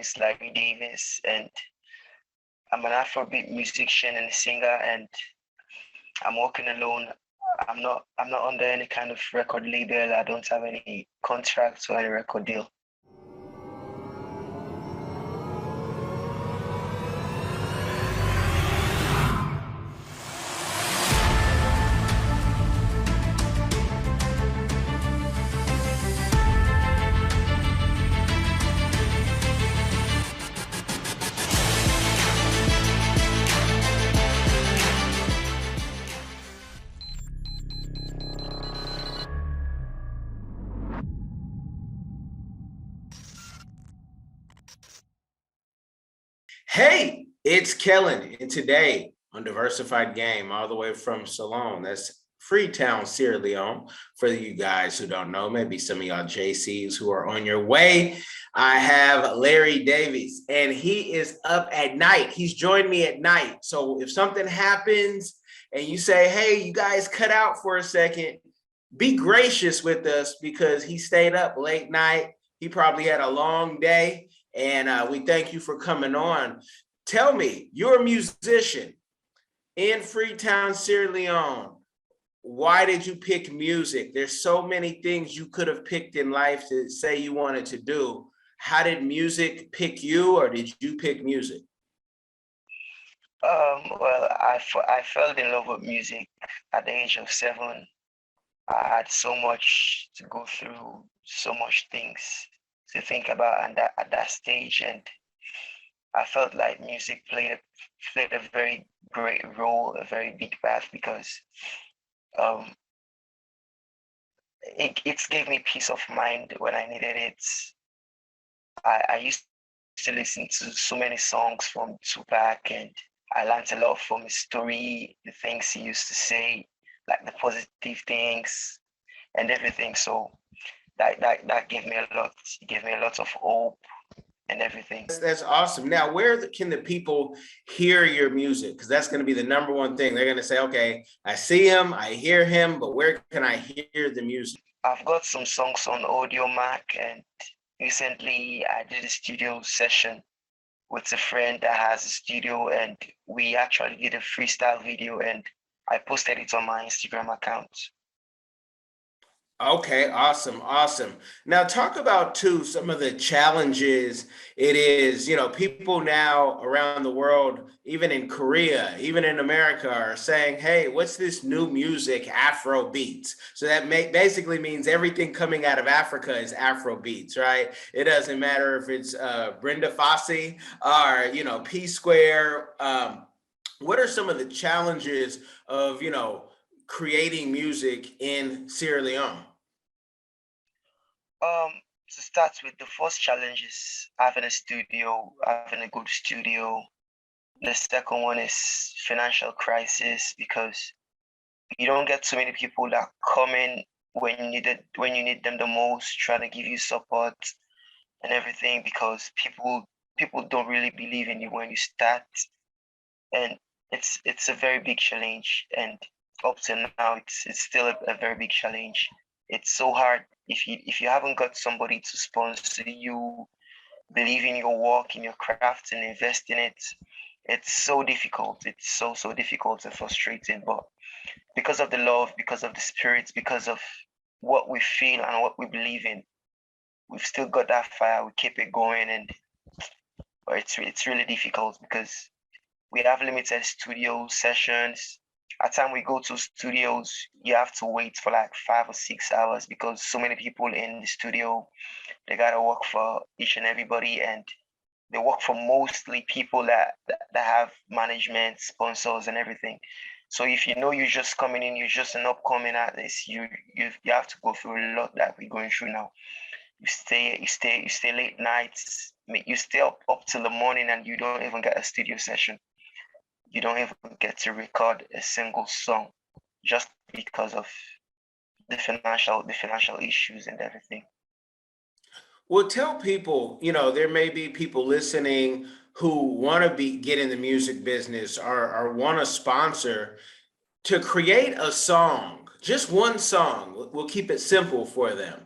is Larry Davies, and I'm an Afrobeat musician and singer, and I'm working alone. I'm not under any kind of record label. I don't have any contracts or any record deal. Hey, it's Kellen, and today on Diversified Game, all the way from Salone, that's Freetown, Sierra Leone. For you guys who don't know, maybe some of y'all JCs who are on your way, I have Larry Davies, and he is up at night. He's joined me at night. So if something happens and you say, hey, you guys cut out for a second, be gracious with us because he stayed up late night. He probably had a long day. And we thank you for coming on. Tell me, you're a musician in Freetown, Sierra Leone. Why did you pick music? There's so many things you could have picked in life to say you wanted to do. How did music pick you, or did you pick music? Well, I fell in love with music at the age of 7. I had so much to go through, so much things to think about at that stage, and I felt like music played a very great role, a very big part, because it gave me peace of mind when I needed it. I used to listen to so many songs from Tupac, and I learned a lot from his story, the things he used to say, like the positive things and everything. So that gave me a lot. It gave me a lot of hope and everything. That's awesome. Now, can the people hear your music? Because that's going to be the number one thing. They're going to say, okay, I see him, I hear him, but where can I hear the music? I've got some songs on Audio Mac, and recently I did a studio session with a friend that has a studio, and we actually did a freestyle video, and I posted it on my Instagram account. Okay, awesome. Now talk about too some of the challenges it is, people now around the world, even in Korea, even in America, are saying, hey, what's this new music, Afro beats? So that basically means everything coming out of Africa is Afro beats, right? It doesn't matter if it's Brenda Fassie or, P Square. What are some of the challenges of, creating music in Sierra Leone? To start with, the first challenge is having a good studio. The second one is financial crisis, because you don't get too many people that come in when you need them the most, trying to give you support and everything, because people don't really believe in you when you start, and it's a very big challenge. And up to now, it's still a very big challenge. It's so hard if you haven't got somebody to sponsor you, believe in your work, in your craft, and invest in it. It's so difficult. It's so difficult and frustrating. But because of the love, because of the spirit, because of what we feel and what we believe in, we've still got that fire. We keep it going, but it's really difficult because we have limited studio sessions. At time we go to studios, you have to wait for like 5 or 6 hours because so many people in the studio. They gotta work for each and everybody, and they work for mostly people that have management, sponsors, and everything. So if you're just coming in, you're just an upcoming artist, you have to go through a lot that we're going through now. You stay late nights, you stay up till the morning, and you don't even get a studio session. You don't even get to record a single song just because of the financial issues and everything. Well, tell people, there may be people listening who want to get in the music business or want to sponsor, to create a song, just one song. We'll keep it simple for them.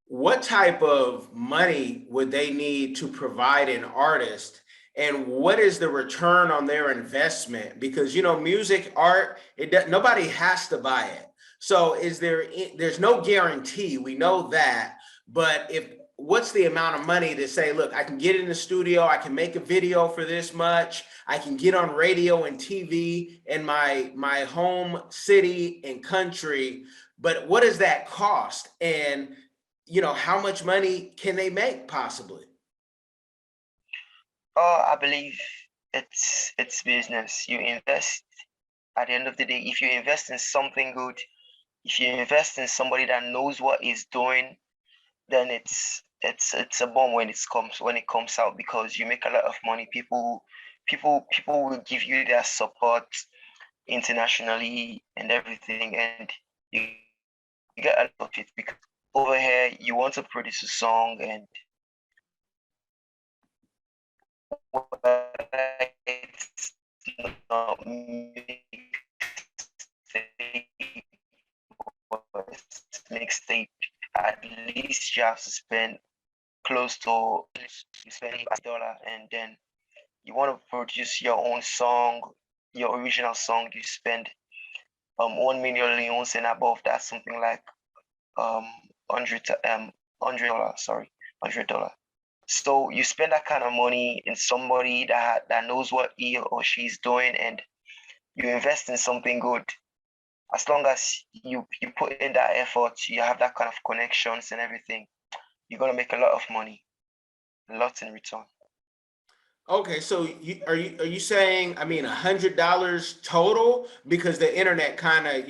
what type of money would they need to provide an artist, and what is the return on their investment? Because music, art, nobody has to buy it. So there's no guarantee, we know that. But if what's the amount of money to say, look, I can get in the studio, I can make a video for this much, I can get on radio and TV in my home city and country, but what does that cost? And how much money can they make possibly? I believe it's business. You invest at the end of the day. If you invest in something good, if you invest in somebody that knows what he's doing, then it's a bomb when it comes out, because you make a lot of money. People will give you their support internationally and everything, and you get a lot of it, because over here you want to produce a song, and it's not mixtape, at least you have to spend close to, you spend $1, and then you want to produce your own song, your original song, you spend 1 million leons and above. That's something like um $100, sorry, $100. So you spend that kind of money in somebody that knows what he or she's doing, and you invest in something good. As long as you put in that effort, you have that kind of connections and everything, you're gonna make a lot of money, lots in return. Okay, so are you saying, I mean, $100 total, because the internet kind of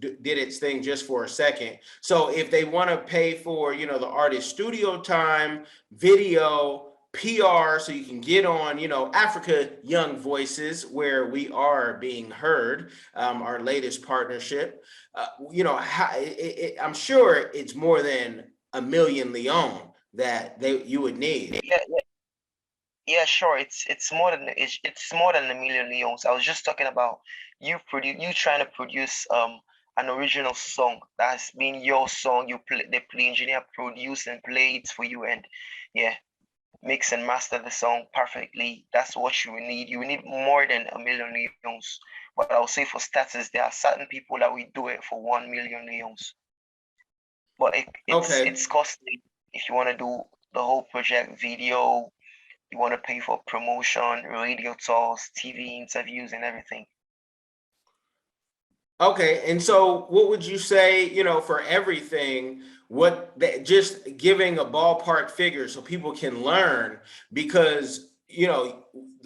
did its thing just for a second. So if they want to pay for the artist studio time, video, PR, so you can get on Africa Young Voices, where we are being heard, our latest partnership, I'm sure it's more than a million Leon that you would need. Yeah, yeah, sure. It's more than 1 million leons. I was just talking about you trying to produce an original song that's been your song. The engineer produce and play it for you, and yeah, mix and master the song perfectly. That's what you will need. You will need more than 1 million leons. But I'll say for starters, there are certain people that will do it for 1 million leons. But Okay. it's costly if you want to do the whole project video. You want to pay for promotion, radio tours, TV interviews, and everything. Okay, and so what would you say, for everything, what that, just giving a ballpark figure so people can learn, because,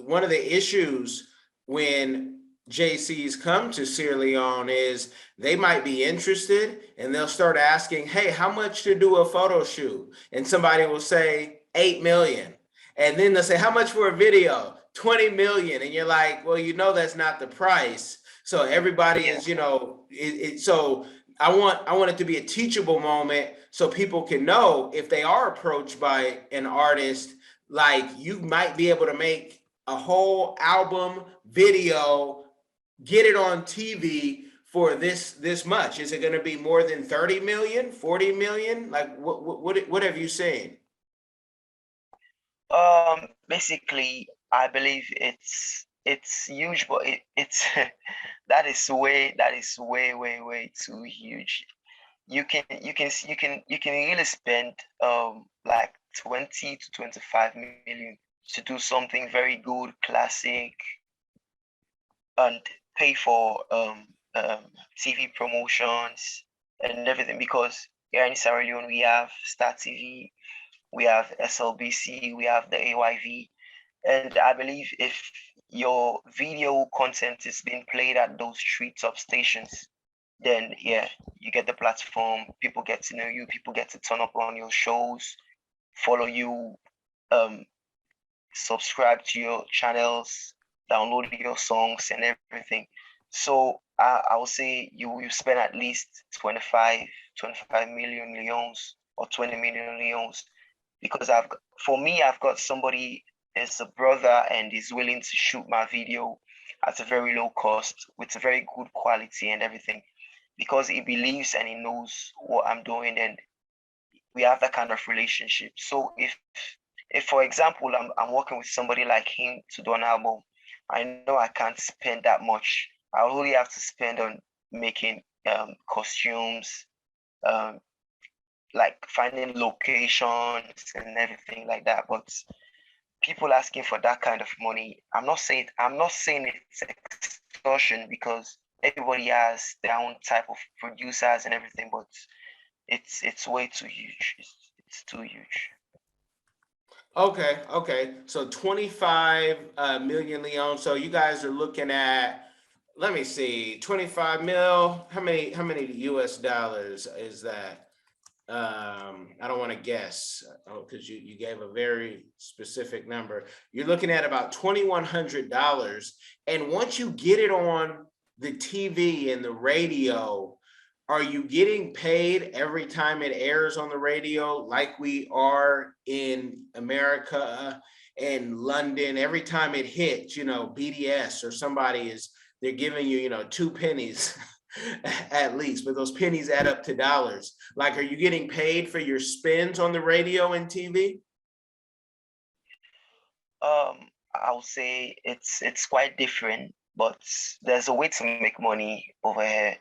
one of the issues when JCs come to Sierra Leone is they might be interested and they'll start asking, hey, how much to do a photo shoot? And somebody will say 8 million. And then they'll say, how much for a video? 20 million. And you're like, well, that's not the price. So everybody Yeah. is, so I want it to be a teachable moment so people can know if they are approached by an artist, like you might be able to make a whole album video, get it on TV for this much. Is it going to be more than 30 million, 40 million? Like what have you seen? Basically, I believe it's huge, but it's that is way too huge. You can really spend like 20 to 25 million to do something very good, classic, and pay for TV promotions and everything, because here in Sierra Leone we have Star TV, we have SLBC, we have the AYV, and I believe if your video content is being played at those three top stations, then yeah, you get the platform, people get to know you, people get to turn up on your shows, follow you, um, subscribe to your channels, download your songs and everything. So I would say you spend at least 25 million leons or 20 million leons, because for me, I've got somebody as a brother and is willing to shoot my video at a very low cost with a very good quality and everything, because he believes and he knows what I'm doing, and we have that kind of relationship. So if for example I'm working with somebody like him to do an album, I know I can't spend that much. I only have to spend on making costumes, um, like finding locations and everything like that. But people asking for that kind of money, I'm not saying it's extortion, because everybody has their own type of producers and everything, but it's way too huge. It's too huge. Okay. So 25 million, Leon. So you guys are looking at, let me see, 25 mil. How many US dollars is that? I don't want to guess, because you gave a very specific number. You're looking at about $2,100. And once you get it on the TV and the radio, are you getting paid every time it airs on the radio, like we are in America and London? Every time it hits, BDS or somebody they're giving you, 2 pennies at least, but those pennies add up to dollars. Like, are you getting paid for your spins on the radio and TV? I'll say it's quite different, but there's a way to make money over here.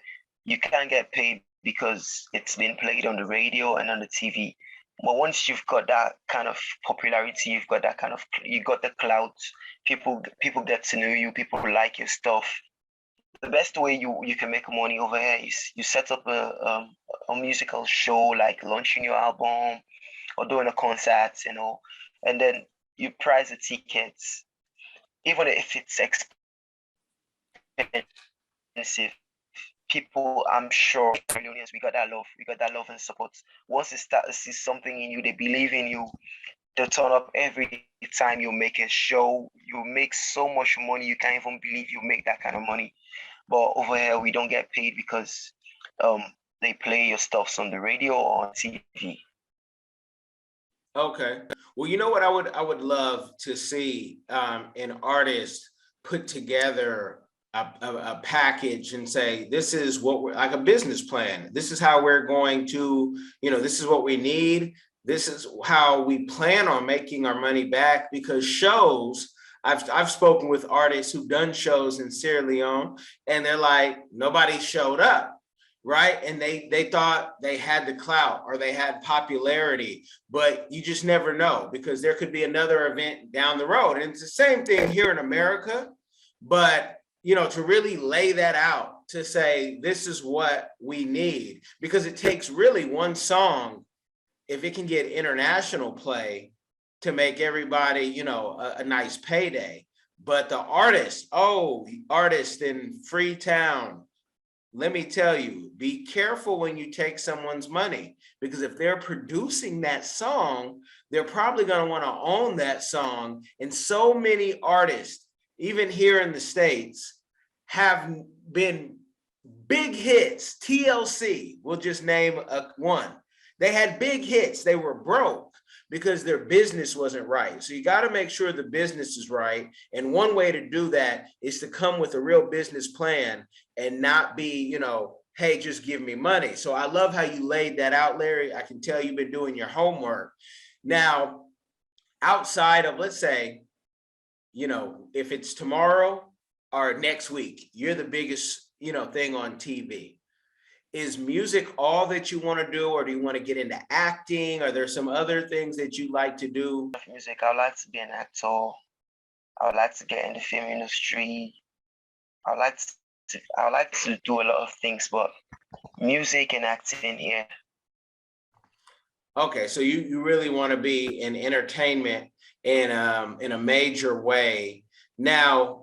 You can't get paid because it's been played on the radio and on the TV. But once you've got that kind of popularity, you got the clout. People get to know you. People like your stuff. The best way you can make money over here is you set up a musical show, like launching your album or doing a concert, and then you price the tickets, even if it's expensive. People, I'm sure, millionaires, we got that love and support. Once they start to see something in you, they believe in you, they turn up every time you make a show. You make so much money, you can't even believe you make that kind of money. But over here, we don't get paid because um they play your stuffs on the radio or on TV. Okay. Well, you know what I would love to see, an artist put together a package and say, this is what we're, like, a business plan. This is how we're going to, this is what we need. This is how we plan on making our money back. Because shows, I've spoken with artists who've done shows in Sierra Leone, and they're like, nobody showed up. Right. And they thought they had the clout or they had popularity, but you just never know, because there could be another event down the road. And it's the same thing here in America. But, to really lay that out, to say, this is what we need, because it takes really one song, if it can get international play, to make everybody, a nice payday. But the artist in Freetown, let me tell you, be careful when you take someone's money, because if they're producing that song, they're probably going to want to own that song. And so many artists, even here in the States, have been big hits. TLC, we'll just name one. They had big hits. They were broke because their business wasn't right. So you got to make sure the business is right. And one way to do that is to come with a real business plan and not be, hey, just give me money. So I love how you laid that out, Larry. I can tell you've been doing your homework. Now, outside of, let's say, if it's tomorrow or next week, you're the biggest, thing on TV. Is music all that you want to do, or do you want to get into acting? Are there some other things that you like to do? Music, I would like to be an actor. I would like to get in the film industry. I would like to do a lot of things, but music and acting, yeah. Okay, so you really want to be in entertainment in a major way. Now,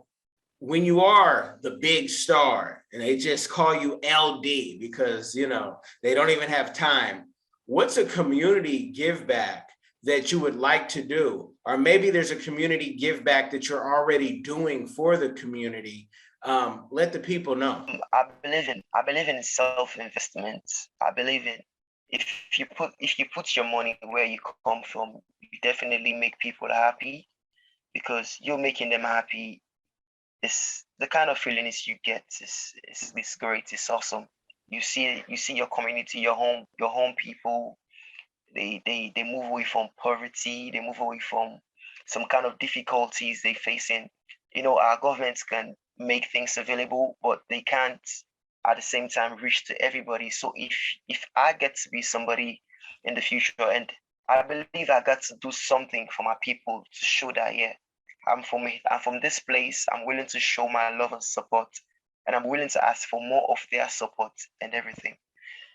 when you are the big star and they just call you LD because, they don't even have time, what's a community give back that you would like to do? Or maybe there's a community give back that you're already doing for the community. Let the people know. I believe in self-investment. I believe in, if you put your money where you come from, you definitely make people happy, because you're making them happy. It's the kind of feelings you get is great. It's awesome. You see your community, your home people. They move away from poverty, they move away from some kind of difficulties they facing. Our governments can make things available, but they can't at the same time reach to everybody. So if I get to be somebody in the future, and I believe I got to do something for my people to show that, yeah, I'm from this place. I'm willing to show my love and support, and I'm willing to ask for more of their support and everything.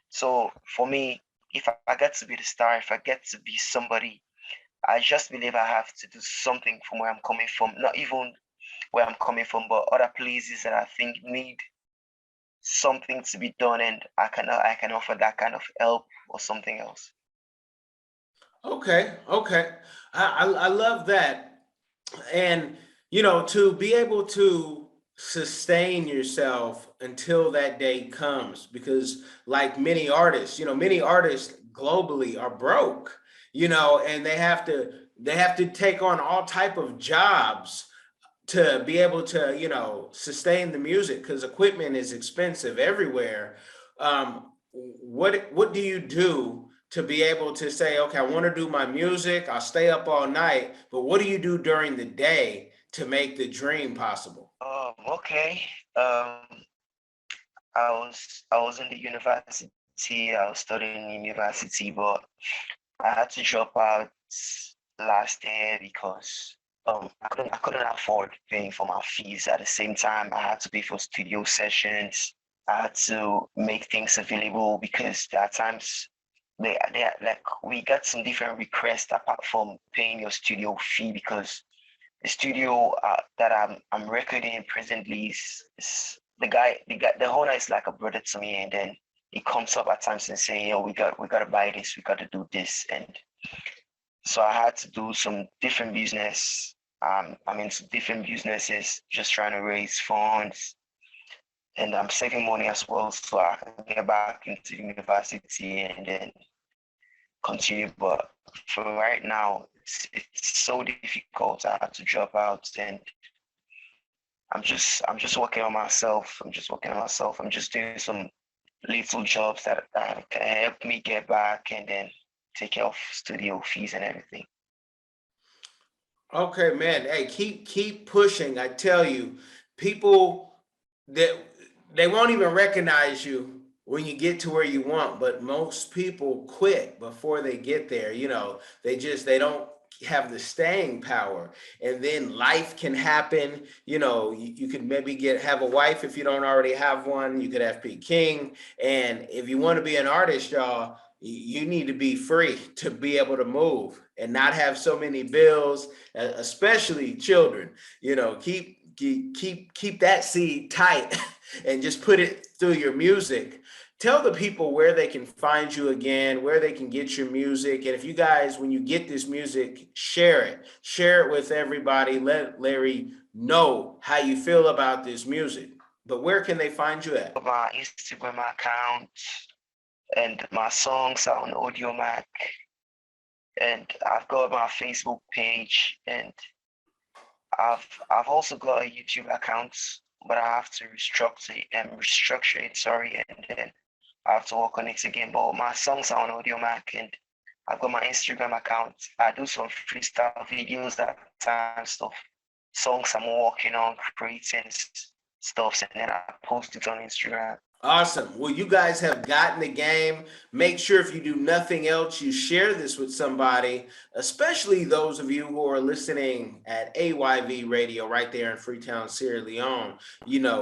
So for me, if I get to be the star, if I get to be somebody, I just believe I have to do something from where I'm coming from. Not even where I'm coming from, but other places that I think need something to be done, and I can offer that kind of help or something else. Okay, okay. I love that. And, to be able to sustain yourself until that day comes, because like many artists globally are broke, and they have to take on all type of jobs to be able to sustain the music, because equipment is expensive everywhere. What do you do to be able to say, okay, I want to do my music, I'll stay up all night, but what do you do during the day to make the dream possible? Okay. I was in the university. I was studying in university, but I had to drop out last year because I couldn't afford paying for my fees. At the same time, I had to pay for studio sessions. I had to make things available because there are times they are, like we got some different requests apart from paying your studio fee, because the studio that I'm recording in presently is the owner is like a brother to me, and then he comes up at times and say, "Yo, we gotta buy this, we gotta do this," and so I had to do some different business. I'm into different businesses, just trying to raise funds, and I'm saving money as well, so I can get back into university and then continue. But for right now, it's so difficult. I had to drop out, and I'm just working on myself. I'm just working on myself. I'm just doing some little jobs that can help me get back and then take care of studio fees and everything. Okay, man. Hey, keep pushing. I tell you, people that they won't even recognize you when you get to where you want, but most people quit before they get there. They don't have the staying power. And then life can happen. You could maybe have a wife if you don't already have one. You could have Pete King. And if you want to be an artist, y'all, you need to be free to be able to move and not have so many bills, especially children. Keep that seed tight and just put it through your music. Tell the people where they can find you again, where they can get your music. And if you guys, when you get this music, share it with everybody. Let Larry know how you feel about this music. But where can they find you at? My Instagram account and my songs are on Audio Mac, and I've got my Facebook page, and I've also got a YouTube account, but I have to restructure it, sorry, and then I have to work on it again. But my songs are on Audio Mac, and I've got my Instagram account. I do some freestyle videos at times, stuff, songs I'm working on, creating stuff, and then I post it on Instagram. Awesome. Well, you guys have gotten the game. Make sure if you do nothing else, you share this with somebody, especially those of you who are listening at AYV Radio right there in Freetown, Sierra Leone.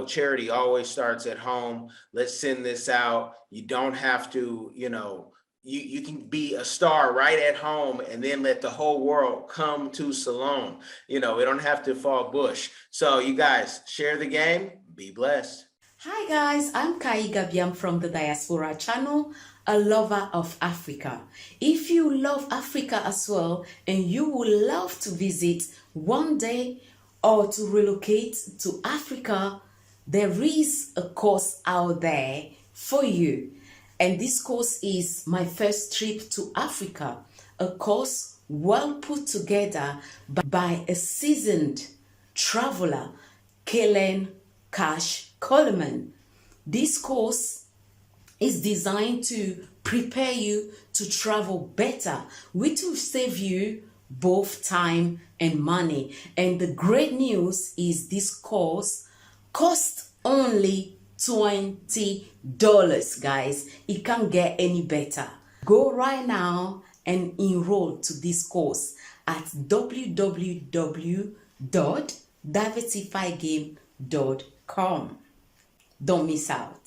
Charity always starts at home. Let's send this out. You don't have to, you can be a star right at home and then let the whole world come to Salone. We don't have to fall bush. So you guys share the game. Be blessed. Hi guys, I'm Kai Gabiam from the Diaspora channel, a lover of Africa. If you love Africa as well and you would love to visit one day or to relocate to Africa, there is a course out there for you. And this course is My First Trip to Africa, a course well put together by a seasoned traveler, Kellen Cash Coleman. This course is designed to prepare you to travel better, which will save you both time and money. And the great news is this course costs only $20, guys. It can't get any better. Go right now and enroll to this course at www.diversifiedgame.com. Don't miss out.